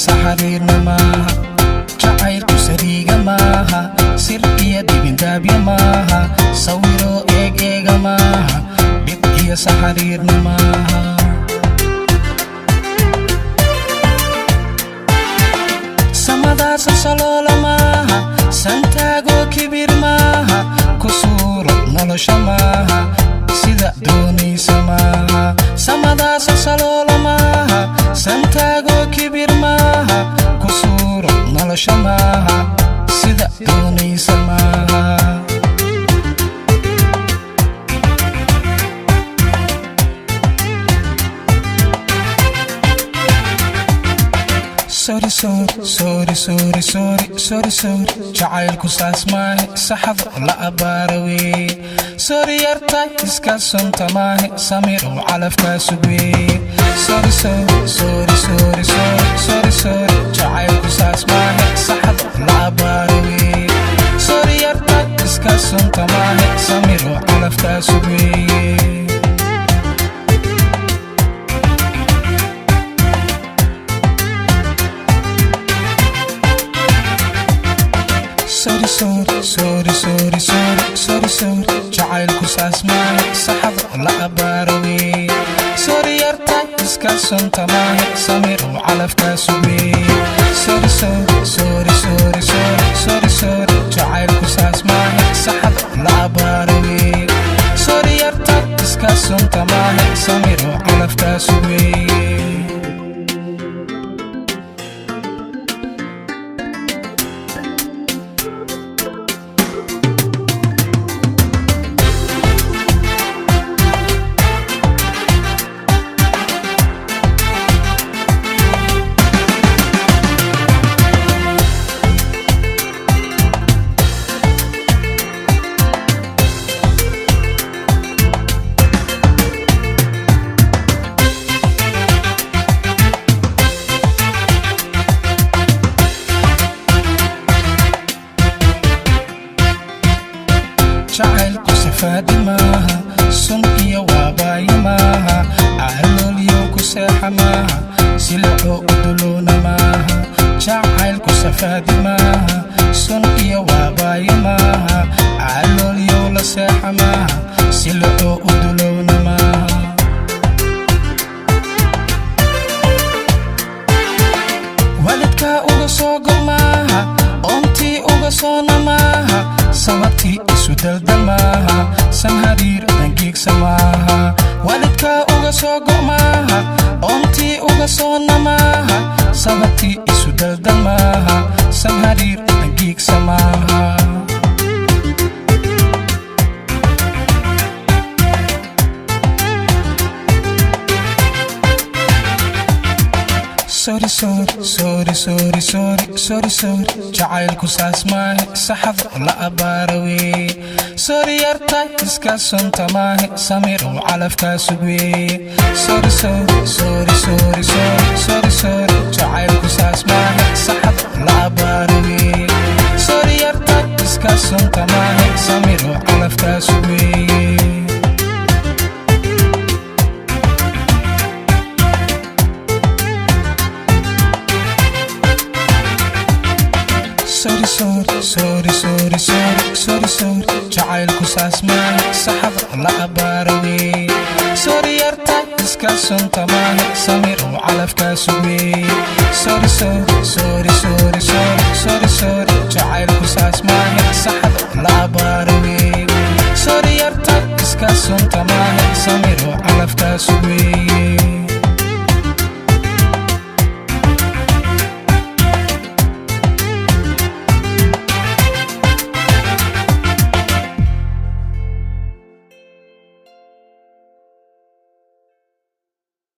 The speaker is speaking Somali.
saxariirna maaha jacaylku sariiga maaha sir iyo dibindaabya maaha sawiro eega maaha dhib iyo saxariirna maaha samadaasa saloola maaha santaago kibir maaha kusuuro nolosha maaha sida doonaysa maaha samadaasa saloola maaha santaago kibir maaha kusuuro nolosha maaha sida doonaysa maaha sorry jacaylku saas maahe saxad la abaarawe sorry yartay iska sunta maahe samir oo calafkaa sugwe sorry jacaylku saas maahe saxad la abaarawe sorry yartay iska sunta maahe samir oo calafkaa sugwe sorry jacaylku saas maahe saxad la abaarawe sorry yartay iska sunta maahe samir oo calafkaa sugwe sorry jacaylku saas maahe saxad la abaarawe sorry yartay iska sunta maahe samir oo calafkaa sugwe jacaylku safaadi maaha sun iyo waabaayi maaha caloolyo ku seexa maaha silixoo uduluuna maaha jacaylku safaadi maaha sun iyo waabaayi maaha caloolyo la seexa maaha silixoo uduluuna maaha walidkaa uga soo go maaha oontii uga soona maaha sababtii isu dalda maaha sanhariir dangiigsa maaha walidkaa uga soo go maaha oontii uga soona maaha sababtii isu dalda maaha sanhariir dangiigsa maaha sorry jacaylku saas maahe saxad la abaarawe sorry yartay iska sunta maahe samir oo calafkaa sugwe sorry jacaylku saas maahe saxad la abaarawe sorry yartay iska sunta maahe samir oo calafkaa sugwe sorry jacaylku saas maahe saxad la abaarawe sorry yartay iska sunta maahe samir oo calafkaa sugwe sorry jacaylku saas maahe saxad la abaarawe sorry yartay iska sunta maahe samir oo calafkaa sugwe